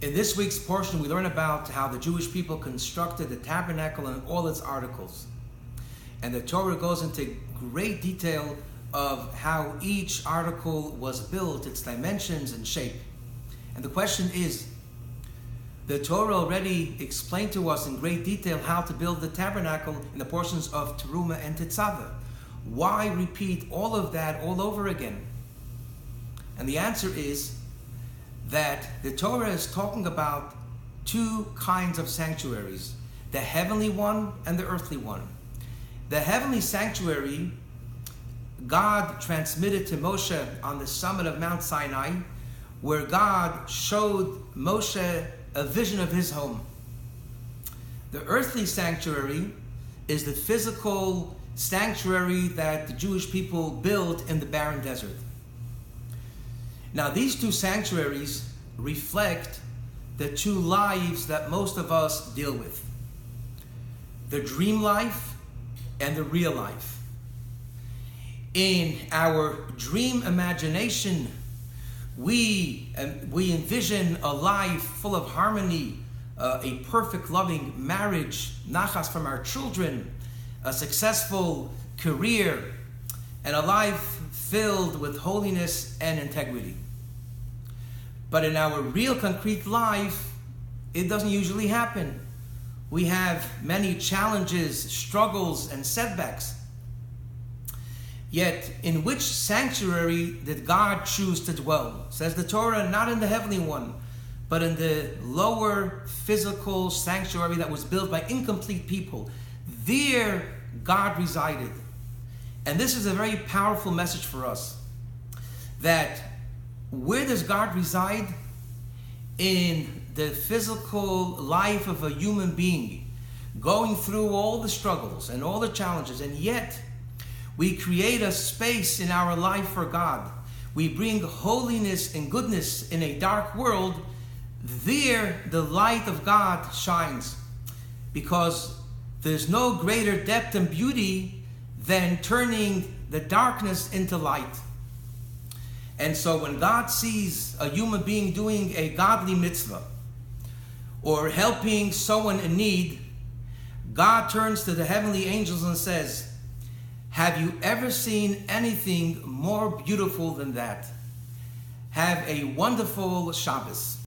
In this week's portion, we learn about how the Jewish people constructed the tabernacle and all its articles. And the Torah goes into great detail of how each article was built, its dimensions and shape. And the question is, the Torah already explained to us in great detail how to build the tabernacle in the portions of Teruma and Tetzaveh. Why repeat all of that all over again? And the answer is that the Torah is talking about two kinds of sanctuaries, the heavenly one and the earthly one. The heavenly sanctuary, God transmitted to Moshe on the summit of Mount Sinai, where God showed Moshe a vision of his home. The earthly sanctuary is the physical sanctuary that the Jewish people built in the barren desert. Now, these two sanctuaries reflect the two lives that most of us deal with: the dream life and the real life. In our dream imagination, we envision a life full of harmony, a perfect, loving marriage, nachas from our children, a successful career, and a life filled with holiness and integrity. But in our real concrete life, it doesn't usually happen. We have many challenges, struggles, and setbacks. Yet, in which sanctuary did God choose to dwell? Says the Torah, not in the heavenly one, but in the lower physical sanctuary that was built by incomplete people. There, God resided. And this is a very powerful message for us, that where does God reside? In the physical life of a human being, going through all the struggles and all the challenges, and yet we create a space in our life for God. We bring holiness and goodness in a dark world. There, the light of God shines, because there's no greater depth and beauty than turning the darkness into light. And so when God sees a human being doing a godly mitzvah or helping someone in need, God turns to the heavenly angels and says, "Have you ever seen anything more beautiful than that?" Have a wonderful Shabbos.